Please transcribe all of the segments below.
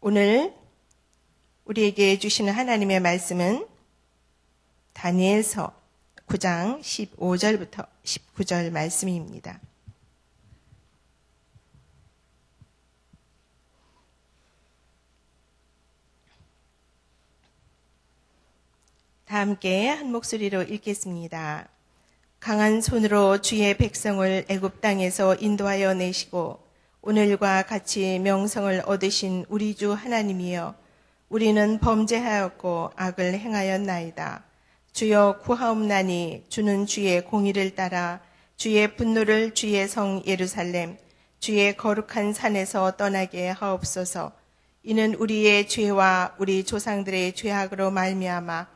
오늘 우리에게 주시는 하나님의 말씀은 다니엘서 9장 15절부터 19절 말씀입니다. 다 함께 한 목소리로 읽겠습니다. 강한 손으로 주의 백성을 애굽 땅에서 인도하여 내시고 오늘과 같이 명성을 얻으신 우리 주 하나님이여, 우리는 범죄하였고 악을 행하였나이다. 주여 구하옵나니 주는 주의 공의를 따라 주의 분노를 주의 성 예루살렘 주의 거룩한 산에서 떠나게 하옵소서. 이는 우리의 죄와 우리 조상들의 죄악으로 말미암아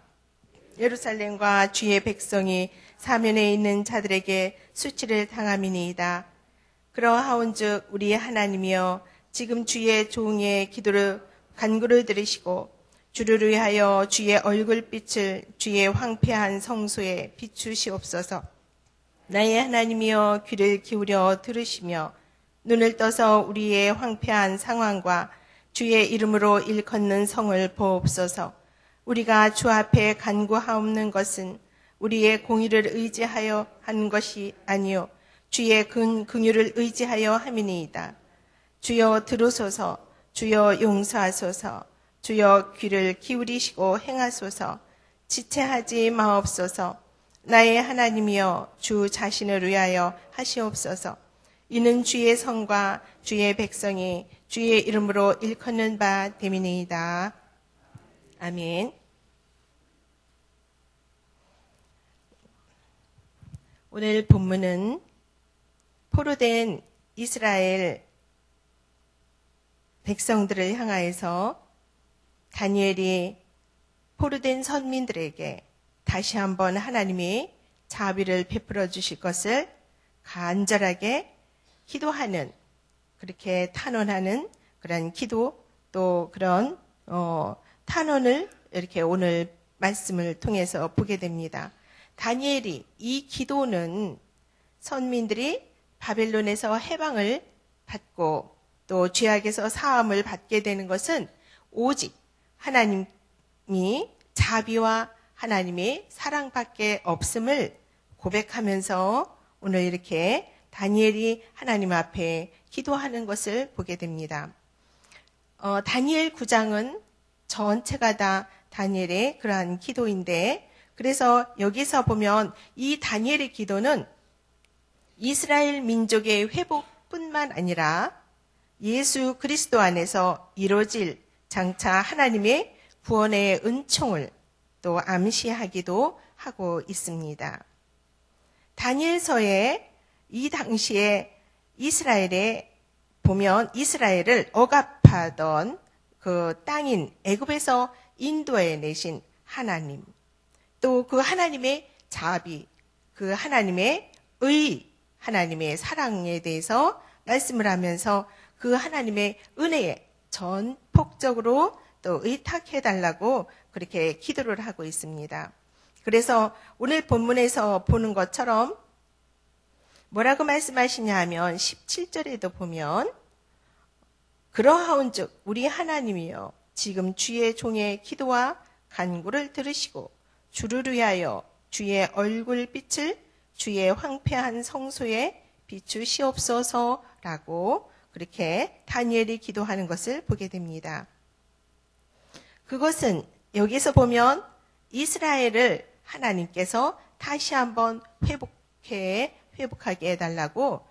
예루살렘과 주의 백성이 사면에 있는 자들에게 수치를 당함이니이다. 그러하온즉 우리 하나님이여, 지금 주의 종의 기도를 간구를 들으시고 주를 위하여 주의 얼굴빛을 주의 황폐한 성소에 비추시옵소서. 나의 하나님이여, 귀를 기울여 들으시며 눈을 떠서 우리의 황폐한 상황과 주의 이름으로 일컫는 성을 보옵소서. 우리가 주 앞에 간구하옵는 것은 우리의 공의를 의지하여 한 것이 아니요 주의 긍휼을 의지하여 함이니이다. 주여 들으소서. 주여 용서하소서. 주여 귀를 기울이시고 행하소서. 지체하지 마옵소서. 나의 하나님이여, 주 자신을 위하여 하시옵소서. 이는 주의 성과 주의 백성이 주의 이름으로 일컫는 바 됨이니이다. 아멘. 오늘 본문은 포로된 이스라엘 백성들을 향하여서 다니엘이 포로된 선민들에게 다시 한번 하나님이 자비를 베풀어 주실 것을 간절하게 기도하는, 그렇게 탄원하는 그런 기도, 또 그런 탄원을 이렇게 오늘 말씀을 통해서 보게 됩니다. 다니엘이 이 기도는 선민들이 바벨론에서 해방을 받고 또 죄악에서 사함을 받게 되는 것은 오직 하나님이 자비와 하나님의 사랑밖에 없음을 고백하면서 오늘 이렇게 다니엘이 하나님 앞에 기도하는 것을 보게 됩니다. 다니엘 9장은 전체가 다 다니엘의 그러한 기도인데, 그래서 여기서 보면 이 다니엘의 기도는 이스라엘 민족의 회복뿐만 아니라 예수 그리스도 안에서 이루어질 장차 하나님의 구원의 은총을 또 암시하기도 하고 있습니다. 다니엘서에 이 당시에 이스라엘에 보면 이스라엘을 억압하던 그 땅인 애굽에서 인도해 내신 하나님, 또 그 하나님의 자비, 그 하나님의 의, 하나님의 사랑에 대해서 말씀을 하면서 그 하나님의 은혜에 전폭적으로 또 의탁해달라고 그렇게 기도를 하고 있습니다. 그래서 오늘 본문에서 보는 것처럼 뭐라고 말씀하시냐 하면 17절에도 보면, 그러하온즉 우리 하나님이여, 지금 주의 종의 기도와 간구를 들으시고 주를 위하여 주의 얼굴빛을 주의 황폐한 성소에 비추시옵소서라고 그렇게 다니엘이 기도하는 것을 보게 됩니다. 그것은 여기서 보면 이스라엘을 하나님께서 다시 한번 회복하게 해달라고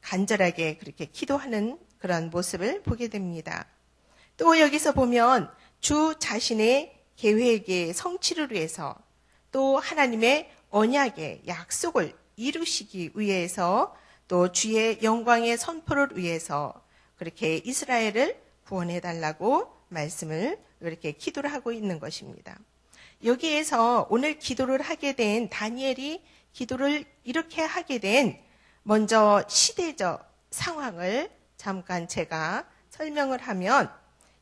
간절하게 그렇게 기도하는 그런 모습을 보게 됩니다. 또 여기서 보면 주 자신의 계획의 성취를 위해서, 또 하나님의 언약의 약속을 이루시기 위해서, 또 주의 영광의 선포를 위해서 그렇게 이스라엘을 구원해달라고 말씀을 이렇게 기도를 하고 있는 것입니다. 여기에서 오늘 기도를 하게 된 다니엘이 기도를 이렇게 하게 된 먼저 시대적 상황을 잠깐 제가 설명을 하면,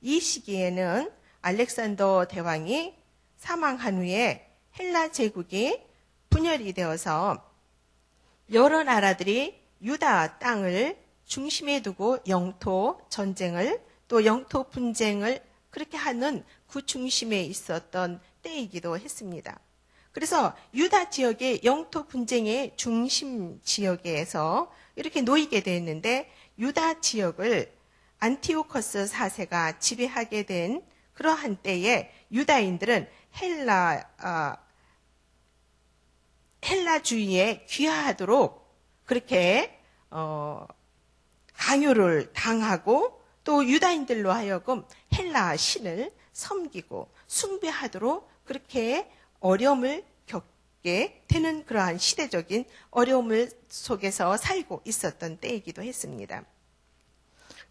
이 시기에는 알렉산더 대왕이 사망한 후에 헬라 제국이 분열이 되어서 여러 나라들이 유다 땅을 중심에 두고 영토 전쟁을 또 영토 분쟁을 그렇게 하는 그 중심에 있었던 때이기도 했습니다. 그래서 유다 지역의 영토 분쟁의 중심 지역에서 이렇게 놓이게 되었는데 유다 지역을 안티오커스 4세가 지배하게 된 그러한 때에 유다인들은 헬라주의에 귀화하도록 그렇게 강요를 당하고 또 유다인들로 하여금 헬라 신을 섬기고 숭배하도록 그렇게 어려움을 겪게 되는 그러한 시대적인 어려움을 속에서 살고 있었던 때이기도 했습니다.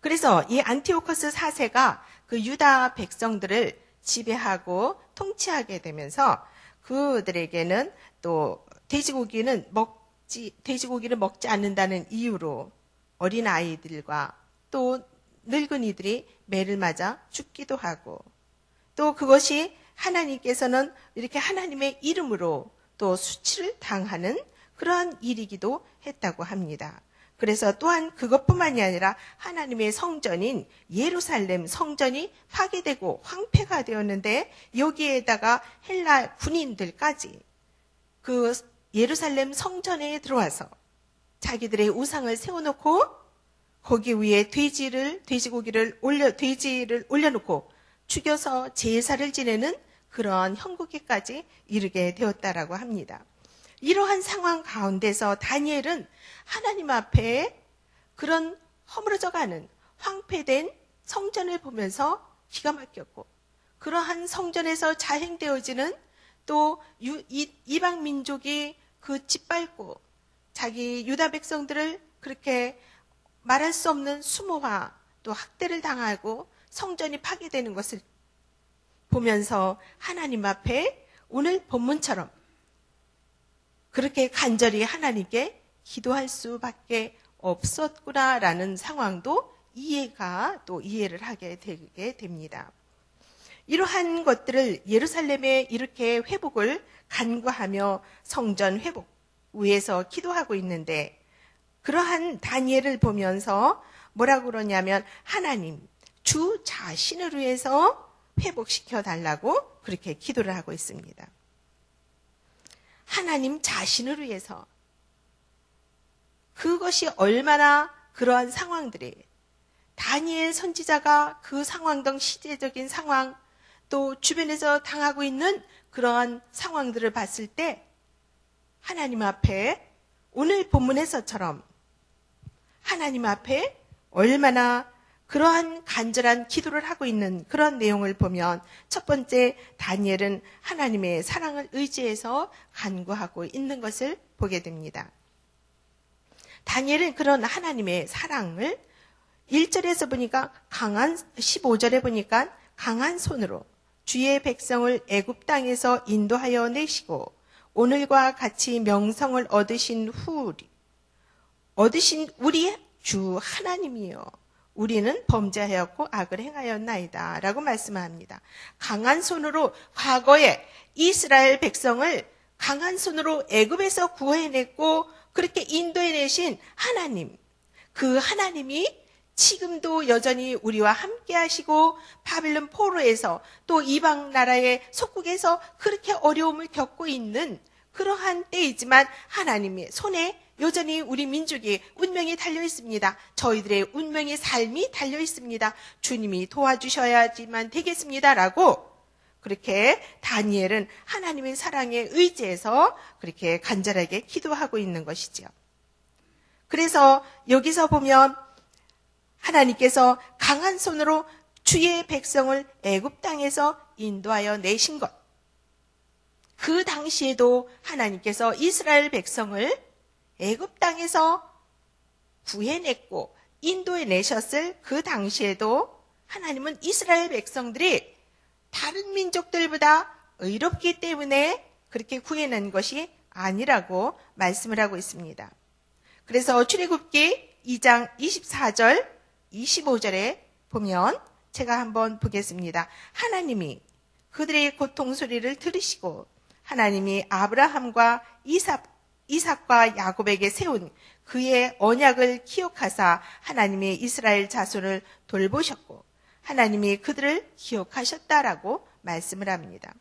그래서 이 안티오커스 4세가 그 유다 백성들을 지배하고 통치하게 되면서 그들에게는 또 돼지고기를 먹지 않는다는 이유로 어린 아이들과 또 늙은이들이 매를 맞아 죽기도 하고 또 그것이 하나님께서는 이렇게 하나님의 이름으로 또 수치를 당하는 그러한 일이기도 했다고 합니다. 그래서 또한 그것뿐만이 아니라 하나님의 성전인 예루살렘 성전이 파괴되고 황폐가 되었는데 여기에다가 헬라 군인들까지 그 예루살렘 성전에 들어와서 자기들의 우상을 세워놓고 거기 위에 돼지고기를 올려놓고 죽여서 제사를 지내는 그러한 형국에까지 이르게 되었다라고 합니다. 이러한 상황 가운데서 다니엘은 하나님 앞에 그런 허물어져가는 황폐된 성전을 보면서 기가 막혔고 그러한 성전에서 자행되어지는 또 이방 민족이 그 짓밟고 자기 유다 백성들을 그렇게 말할 수 없는 수모와 또 학대를 당하고 성전이 파괴되는 것을 보면서 하나님 앞에 오늘 본문처럼 그렇게 간절히 하나님께 기도할 수밖에 없었구나라는 상황도 이해를 하게 되게 됩니다. 이러한 것들을 예루살렘에 이렇게 회복을 간구하며 성전 회복 위해서 기도하고 있는데 그러한 다니엘을 보면서 뭐라고 그러냐면 하나님 주 자신을 위해서 회복시켜 달라고 그렇게 기도를 하고 있습니다. 하나님 자신을 위해서 그것이 얼마나 그러한 상황들이 다니엘 선지자가 그 상황 등 시대적인 상황 또 주변에서 당하고 있는 그러한 상황들을 봤을 때 하나님 앞에 오늘 본문에서처럼 하나님 앞에 얼마나 그러한 간절한 기도를 하고 있는 그런 내용을 보면 첫 번째 다니엘은 하나님의 사랑을 의지해서 간구하고 있는 것을 보게 됩니다. 다니엘은 그런 하나님의 사랑을 1절에서 보니까 15절에 보니까 강한 손으로 주의 백성을 애굽 땅에서 인도하여 내시고 오늘과 같이 명성을 얻으신 우리 주 하나님이요 우리는 범죄하였고 악을 행하였나이다 라고 말씀합니다. 강한 손으로 과거에 이스라엘 백성을 강한 손으로 애굽에서 구해냈고 그렇게 인도해내신 하나님, 그 하나님이 지금도 여전히 우리와 함께 하시고 바빌론 포로에서 또 이방 나라의 속국에서 그렇게 어려움을 겪고 있는 그러한 때이지만 하나님의 손에 여전히 우리 민족의 운명이 달려 있습니다. 저희들의 운명의 삶이 달려 있습니다. 주님이 도와주셔야지만 되겠습니다라고 그렇게 다니엘은 하나님의 사랑에 의지해서 그렇게 간절하게 기도하고 있는 것이죠. 그래서 여기서 보면 하나님께서 강한 손으로 주의 백성을 애굽 땅에서 인도하여 내신 것. 그 당시에도 하나님께서 이스라엘 백성을 애굽 땅에서 구해냈고 인도해 내셨을 그 당시에도 하나님은 이스라엘 백성들이 다른 민족들보다 의롭기 때문에 그렇게 구해낸 것이 아니라고 말씀을 하고 있습니다. 그래서 출애굽기 2장 24절 25절에 보면 제가 한번 보겠습니다. 하나님이 그들의 고통 소리를 들으시고 하나님이 아브라함과 이삭과 야곱에게 세운 그의 언약을 기억하사 하나님의 이스라엘 자손을 돌보셨고 하나님이 그들을 기억하셨다라고 말씀을 합니다.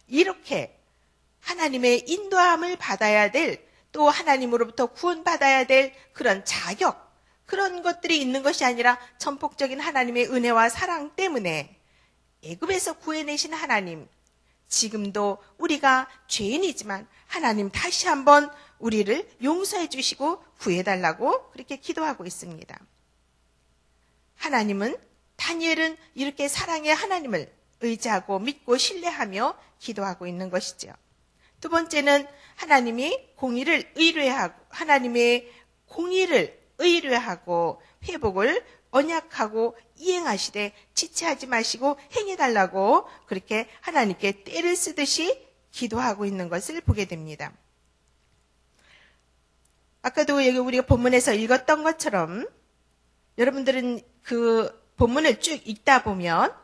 이렇게 하나님의 인도함을 받아야 될, 또 하나님으로부터 구원받아야 될 그런 자격, 그런 것들이 있는 것이 아니라 전폭적인 하나님의 은혜와 사랑 때문에 애굽에서 구해내신 하나님, 지금도 우리가 죄인이지만 하나님 다시 한번 우리를 용서해 주시고 구해달라고 그렇게 기도하고 있습니다. 하나님은, 다니엘은 이렇게 사랑의 하나님을 의지하고 믿고 신뢰하며 기도하고 있는 것이죠. 두 번째는 하나님의 공의를 의뢰하고 회복을 언약하고 이행하시되 지체하지 마시고 행해달라고 그렇게 하나님께 떼를 쓰듯이 기도하고 있는 것을 보게 됩니다. 아까도 여기 우리가 본문에서 읽었던 것처럼 여러분들은 그 본문을 쭉 읽다 보면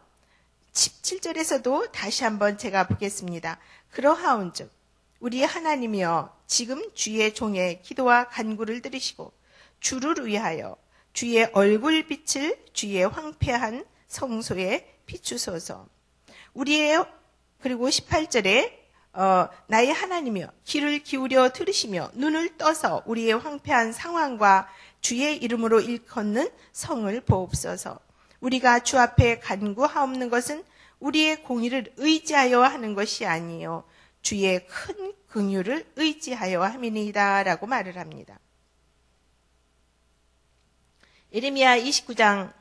17절에서도 다시 한번 제가 보겠습니다. 그러하온즉 우리 하나님이여 지금 주의 종의 기도와 간구를 들으시고 주를 위하여 주의 얼굴빛을 주의 황폐한 성소에 비추소서. 그리고 18절에 나의 하나님이여 귀를 기울여 들으시며 눈을 떠서 우리의 황폐한 상황과 주의 이름으로 일컫는 성을 보옵소서. 우리가 주 앞에 간구하옵는 것은 우리의 공의를 의지하여 하는 것이 아니요 주의 큰 긍휼을 의지하여 함이니이다 라고 말을 합니다. 예레미야 29장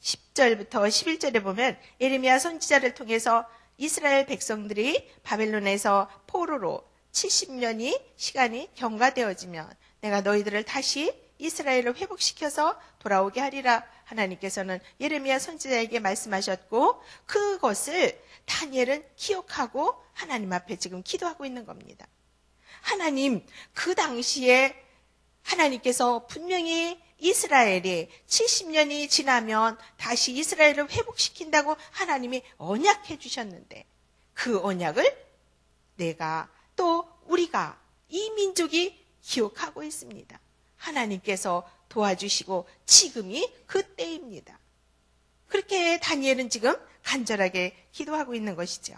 10절부터 11절에 보면 예레미야 선지자를 통해서 이스라엘 백성들이 바벨론에서 포로로 70년이 시간이 경과되어지면 내가 너희들을 다시 이스라엘을 회복시켜서 돌아오게 하리라. 하나님께서는 예레미야 선지자에게 말씀하셨고 그것을 다니엘은 기억하고 하나님 앞에 지금 기도하고 있는 겁니다. 하나님, 그 당시에 하나님께서 분명히 이스라엘이 70년이 지나면 다시 이스라엘을 회복시킨다고 하나님이 언약해 주셨는데 그 언약을 내가 또 우리가 이 민족이 기억하고 있습니다. 하나님께서 도와주시고 지금이 그때입니다. 그렇게 다니엘은 지금 간절하게 기도하고 있는 것이죠.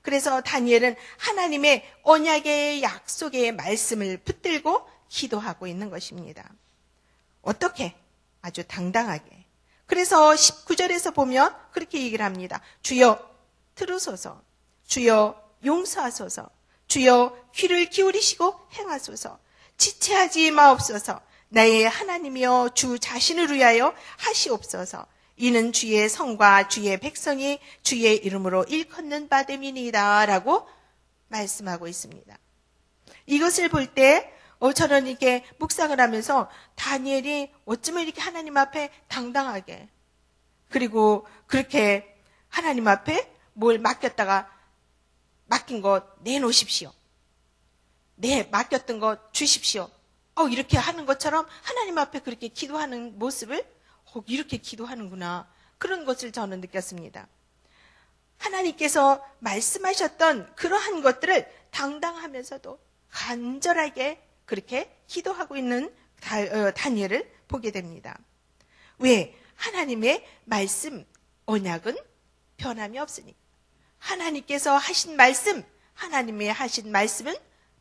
그래서 다니엘은 하나님의 언약의 약속의 말씀을 붙들고 기도하고 있는 것입니다. 어떻게? 아주 당당하게. 그래서 19절에서 보면 그렇게 얘기를 합니다. 주여 들으소서, 주여 용서하소서, 주여 귀를 기울이시고 행하소서, 지체하지 마옵소서, 나의 하나님이여 주 자신을 위하여 하시옵소서. 이는 주의 성과 주의 백성이 주의 이름으로 일컫는 바됨이니이다 라고 말씀하고 있습니다. 이것을 볼 때 저는 이렇게 묵상을 하면서 다니엘이 어쩌면 이렇게 하나님 앞에 당당하게, 그리고 그렇게 하나님 앞에 뭘 맡겼다가 맡긴 거 내놓으십시오. 맡겼던 거 주십시오. 이렇게 하는 것처럼 하나님 앞에 그렇게 기도하는 모습을 이렇게 기도하는구나. 그런 것을 저는 느꼈습니다. 하나님께서 말씀하셨던 그러한 것들을 당당하면서도 간절하게 그렇게 기도하고 있는 다니엘을 보게 됩니다. 왜? 하나님의 말씀, 언약은 변함이 없으니 하나님께서 하신 말씀, 하나님의 하신 말씀은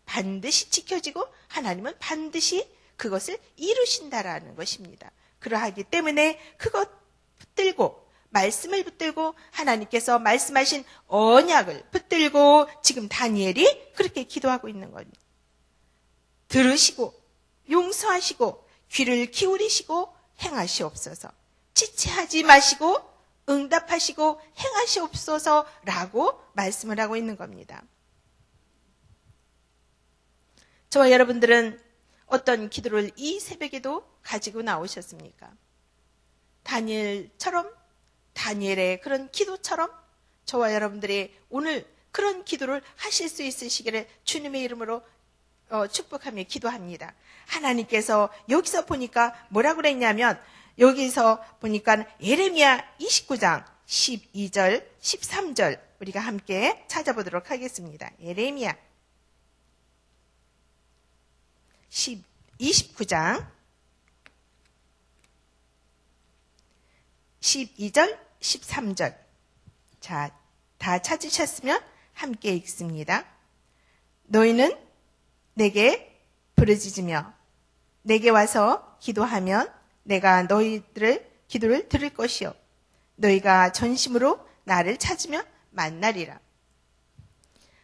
반드시 지켜지고 하나님은 반드시 그것을 이루신다라는 것입니다. 그러하기 때문에 그것 붙들고, 말씀을 붙들고 하나님께서 말씀하신 언약을 붙들고 지금 다니엘이 그렇게 기도하고 있는 겁니다. 들으시고 용서하시고 귀를 기울이시고 행하시옵소서, 지체하지 마시고 응답하시고 행하시옵소서라고 말씀을 하고 있는 겁니다. 저와 여러분들은 어떤 기도를 이 새벽에도 가지고 나오셨습니까? 다니엘처럼, 다니엘의 그런 기도처럼 저와 여러분들이 오늘 그런 기도를 하실 수 있으시기를 주님의 이름으로 축복하며 기도합니다. 하나님께서 여기서 보니까 뭐라고 그랬냐면, 여기서 보니까 예레미야 29장 12절 13절 우리가 함께 찾아보도록 하겠습니다. 예레미야 29장 12절 13절. 자, 다 찾으셨으면 함께 읽습니다. 너희는 내게 부르짖으며 내게 와서 기도하면 내가 너희들의 기도를 들을 것이요 너희가 전심으로 나를 찾으면 만나리라.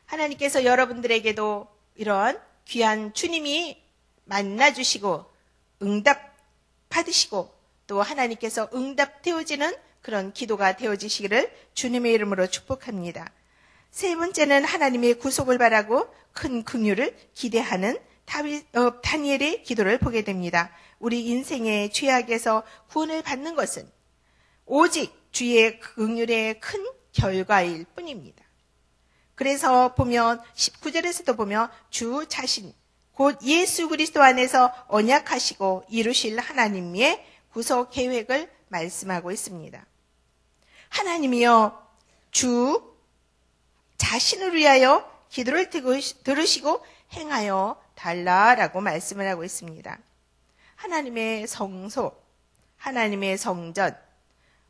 하나님께서 여러분들에게도 이런 귀한 주님이 만나주시고 응답 받으시고 또 하나님께서 응답 되어지는 그런 기도가 되어지시기를 주님의 이름으로 축복합니다. 세 번째는 하나님의 구속을 바라고 큰 긍휼을 기대하는 다니엘의 기도를 보게 됩니다. 우리 인생의 죄악에서 구원을 받는 것은 오직 주의 긍휼의 큰 결과일 뿐입니다. 그래서 보면 19절에서도 보면 주 자신 곧 예수 그리스도 안에서 언약하시고 이루실 하나님의 구속 계획을 말씀하고 있습니다. 하나님이여 주 자신을 위하여 기도를 들으시고 행하여 달라라고 말씀을 하고 있습니다. 하나님의 성소, 하나님의 성전,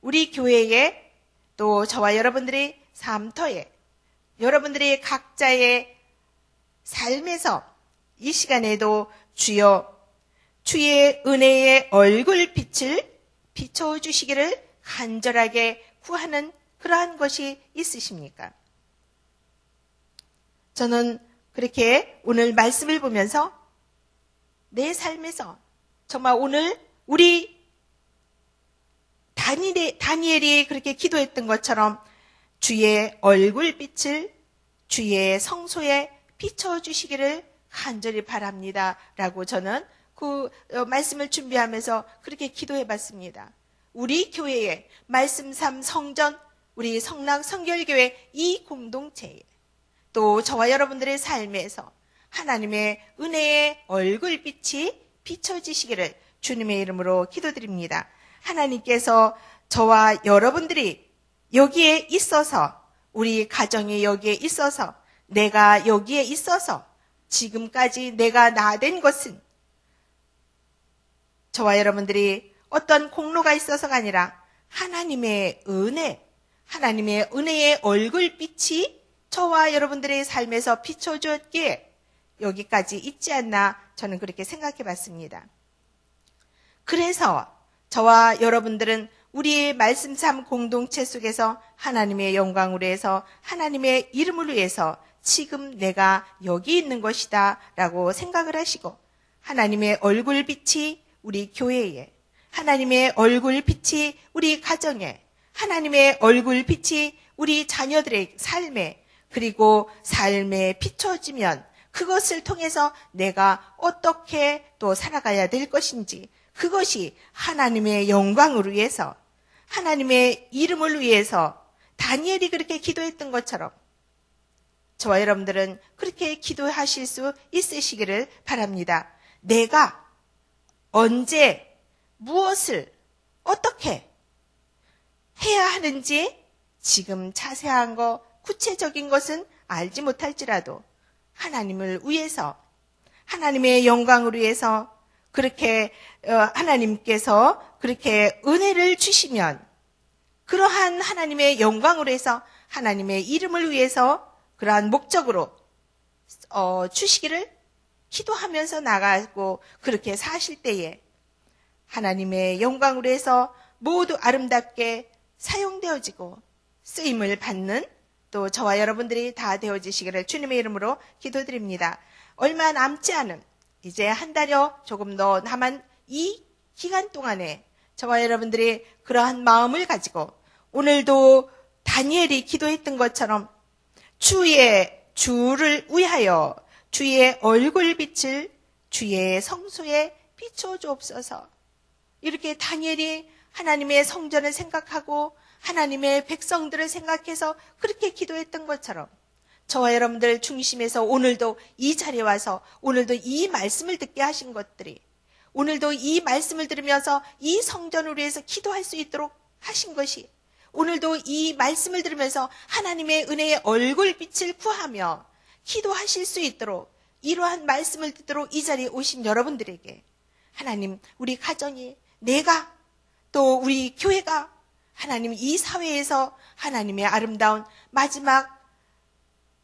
우리 교회에 또 저와 여러분들의 삶터에 여러분들의 각자의 삶에서 이 시간에도 주여 주의 은혜의 얼굴빛을 비춰주시기를 간절하게 구하는 그러한 것이 있으십니까? 저는 그렇게 오늘 말씀을 보면서 내 삶에서 정말 오늘 우리 다니엘이 그렇게 기도했던 것처럼 주의 얼굴빛을 주의 성소에 비춰주시기를 간절히 바랍니다. 라고 저는 그 말씀을 준비하면서 그렇게 기도해 봤습니다. 우리 교회의 말씀삼 성전, 우리 성락 성결교회 이 공동체에 또 저와 여러분들의 삶에서 하나님의 은혜의 얼굴빛이 비춰지시기를 주님의 이름으로 기도드립니다. 하나님께서 저와 여러분들이 여기에 있어서 우리 가정이 여기에 있어서 내가 여기에 있어서 지금까지 내가 나된 것은 저와 여러분들이 어떤 공로가 있어서가 아니라 하나님의 은혜, 하나님의 은혜의 얼굴빛이 저와 여러분들의 삶에서 비춰줬기에 여기까지 있지 않나 저는 그렇게 생각해 봤습니다. 그래서 저와 여러분들은 우리의 말씀삼 공동체 속에서 하나님의 영광을 위해서 하나님의 이름을 위해서 지금 내가 여기 있는 것이다 라고 생각을 하시고 하나님의 얼굴빛이 우리 교회에 하나님의 얼굴빛이 우리 가정에 하나님의 얼굴빛이 우리 자녀들의 삶에 그리고 삶에 비춰지면 그것을 통해서 내가 어떻게 또 살아가야 될 것인지 그것이 하나님의 영광을 위해서 하나님의 이름을 위해서 다니엘이 그렇게 기도했던 것처럼 저와 여러분들은 그렇게 기도하실 수 있으시기를 바랍니다. 내가 언제 무엇을 어떻게 해야 하는지 지금 자세한 거 구체적인 것은 알지 못할지라도 하나님을 위해서 하나님의 영광을 위해서 그렇게 하나님께서 그렇게 은혜를 주시면 그러한 하나님의 영광으로 해서 하나님의 이름을 위해서 그러한 목적으로 주시기를 기도하면서 나가고 그렇게 사실 때에 하나님의 영광으로 해서 모두 아름답게 사용되어지고 쓰임을 받는 또 저와 여러분들이 다 되어지시기를 주님의 이름으로 기도드립니다. 얼마 남지 않은 이제 한 달여 조금 더 남은 이 기간 동안에 저와 여러분들이 그러한 마음을 가지고 오늘도 다니엘이 기도했던 것처럼 주를 위하여 주의 얼굴빛을 주의 성소에 비춰주옵소서. 이렇게 다니엘이 하나님의 성전을 생각하고 하나님의 백성들을 생각해서 그렇게 기도했던 것처럼 저와 여러분들 중심에서 오늘도 이 자리에 와서 오늘도 이 말씀을 듣게 하신 것들이 오늘도 이 말씀을 들으면서 이 성전을 위해서 기도할 수 있도록 하신 것이 오늘도 이 말씀을 들으면서 하나님의 은혜의 얼굴빛을 구하며 기도하실 수 있도록 이러한 말씀을 듣도록 이 자리에 오신 여러분들에게 하나님 우리 가정이 내가 또 우리 교회가 하나님 이 사회에서 하나님의 아름다운 마지막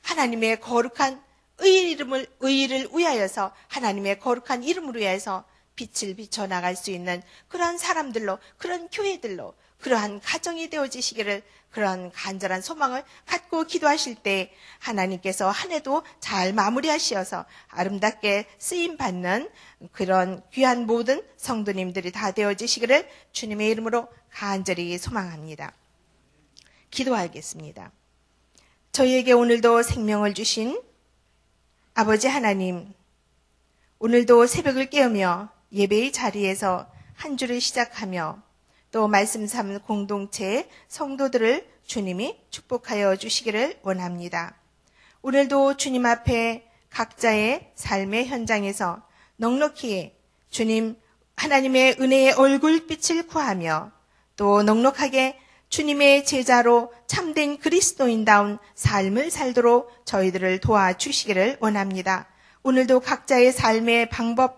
하나님의 거룩한 의의를 위하여서 하나님의 거룩한 이름을 위하여서 빛을 비춰나갈 수 있는 그런 사람들로, 그런 교회들로, 그러한 가정이 되어지시기를, 그런 간절한 소망을 갖고 기도하실 때 하나님께서 한 해도 잘 마무리하시어서 아름답게 쓰임받는 그런 귀한 모든 성도님들이 다 되어지시기를 주님의 이름으로 간절히 소망합니다. 기도하겠습니다. 저희에게 오늘도 생명을 주신 아버지 하나님, 오늘도 새벽을 깨우며 예배의 자리에서 한 주를 시작하며 또 말씀 삼는 공동체 성도들을 주님이 축복하여 주시기를 원합니다. 오늘도 주님 앞에 각자의 삶의 현장에서 넉넉히 주님 하나님의 은혜의 얼굴빛을 구하며 또 넉넉하게 주님의 제자로 참된 그리스도인다운 삶을 살도록 저희들을 도와주시기를 원합니다. 오늘도 각자의 삶의 방법,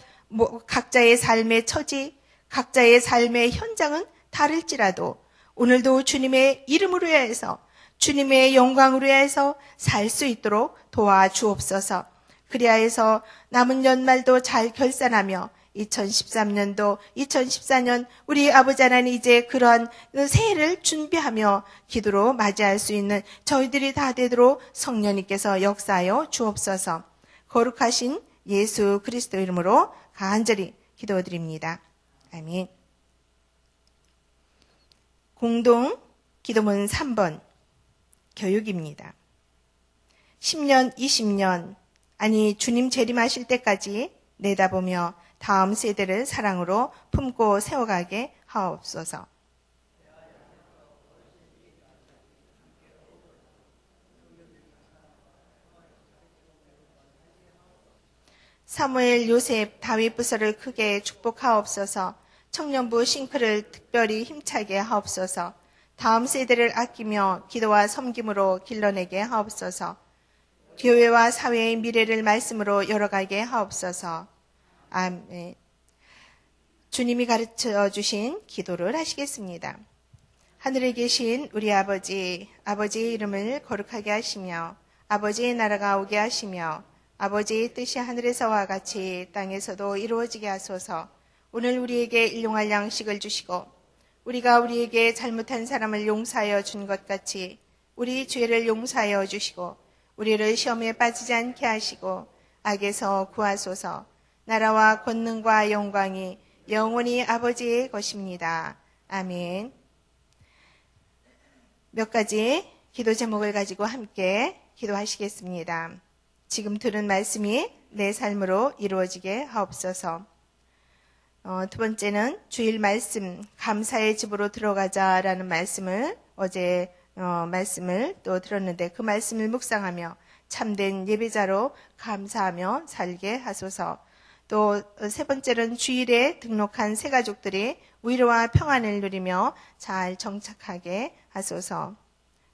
각자의 삶의 처지, 각자의 삶의 현장은 다를지라도 오늘도 주님의 이름으로 해서 주님의 영광으로 해서 살 수 있도록 도와주옵소서. 그리하여서 남은 연말도 잘 결산하며 2013년도 2014년 우리 아버지 하나님 이제 그러한 새해를 준비하며 기도로 맞이할 수 있는 저희들이 다 되도록 성령님께서 역사하여 주옵소서. 거룩하신 예수 그리스도 이름으로 간절히 기도드립니다. 아멘. 공동 기도문 3번 교육입니다. 10년, 20년 아니 주님 재림하실 때까지 내다보며 다음 세대를 사랑으로 품고 세워가게 하옵소서. 사무엘, 요셉, 다윗 부서를 크게 축복하옵소서. 청년부 싱크를 특별히 힘차게 하옵소서. 다음 세대를 아끼며 기도와 섬김으로 길러내게 하옵소서. 교회와 사회의 미래를 말씀으로 열어가게 하옵소서. 아멘. 주님이 가르쳐 주신 기도를 하시겠습니다. 하늘에 계신 우리 아버지, 아버지의 이름을 거룩하게 하시며 아버지의 나라가 오게 하시며 아버지의 뜻이 하늘에서와 같이 땅에서도 이루어지게 하소서. 오늘 우리에게 일용할 양식을 주시고 우리가 우리에게 잘못한 사람을 용서하여 준 것 같이 우리 죄를 용서하여 주시고 우리를 시험에 빠지지 않게 하시고 악에서 구하소서. 나라와 권능과 영광이 영원히 아버지의 것입니다. 아멘. 몇 가지 기도 제목을 가지고 함께 기도하시겠습니다. 지금 들은 말씀이 내 삶으로 이루어지게 하옵소서. 두 번째는 주일 말씀, 감사의 집으로 들어가자라는 말씀을 어제 말씀을 또 들었는데 그 말씀을 묵상하며 참된 예배자로 감사하며 살게 하소서. 또 세 번째는 주일에 등록한 새 가족들이 위로와 평안을 누리며 잘 정착하게 하소서.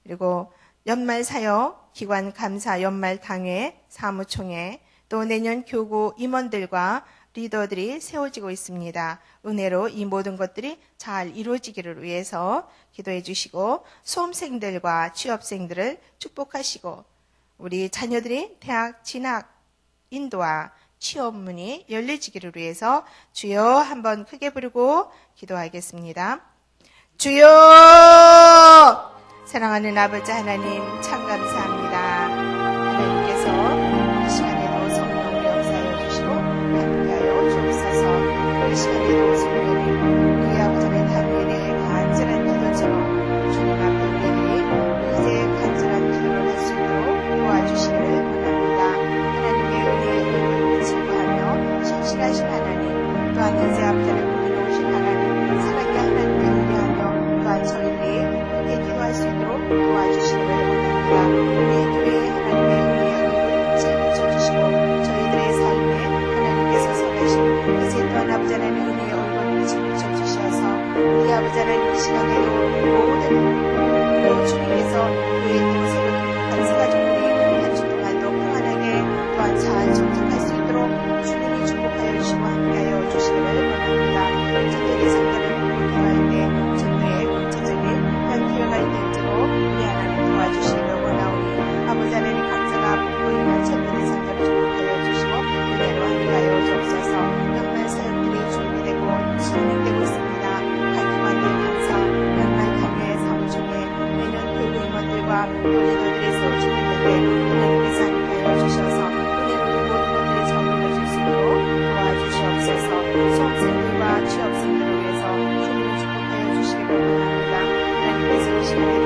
그리고 연말 사역, 기관 감사 연말 당회, 사무총회, 또 내년 교구 임원들과 리더들이 세워지고 있습니다. 은혜로 이 모든 것들이 잘 이루어지기를 위해서 기도해 주시고 수험생들과 취업생들을 축복하시고 우리 자녀들이 대학 진학 인도와 취업문이 열려지기를 위해서 주여 한번 크게 부르고 기도하겠습니다. 주여! 사랑하는 아버지 하나님 참 감사합니다. 하나님께서 이 시간에도 성령을 역사하여 주시고 함께하여 주옵소서. 이 시간에도 성령님 우리 아버지 하나님 다니엘의 간절한 기도처럼 주님 앞에 우리에게 이제 간절한 기도를 할 수 있도록 도와주시기를 원합니다. 하나님의 은혜에 빛을 구하며 신실하신 하나님 또한 이제 아버지 하나님 공의로우신 하나님 사랑의 하나님을 의뢰하며 또한 저희들이 함께 기도할 수 있도록 도와주시기를 원합니다. 우리 교회의 하나님의 은혜의 빛을 비춰주시고 저희들의 삶에 하나님께서 선하신 이제 또한 아버지 하나님의 은혜의 얼굴빛을 비춰주셔서 우리 아버지 하나님 이 시간에도 모든 주님께서 교회의 세운 간사가족들이 한 주 동안도 평안하게 또한 잘 정착할 수 있도록 주님이 축복하여 주시고 함께하여 주시기를 원합니다. 전도의 상대를 기도할 때 전도의 전체적인 리더들이 세워지는 일에 하나님께서 함께하여 주셔서 은혜로 모든 일들이 잘 이루어질 수 있도록 도와주시옵소서. 수험생들과 취업생들을 위해서 주님이 축복하여 주시기를 원합니다. 하나님께서 이 시간에도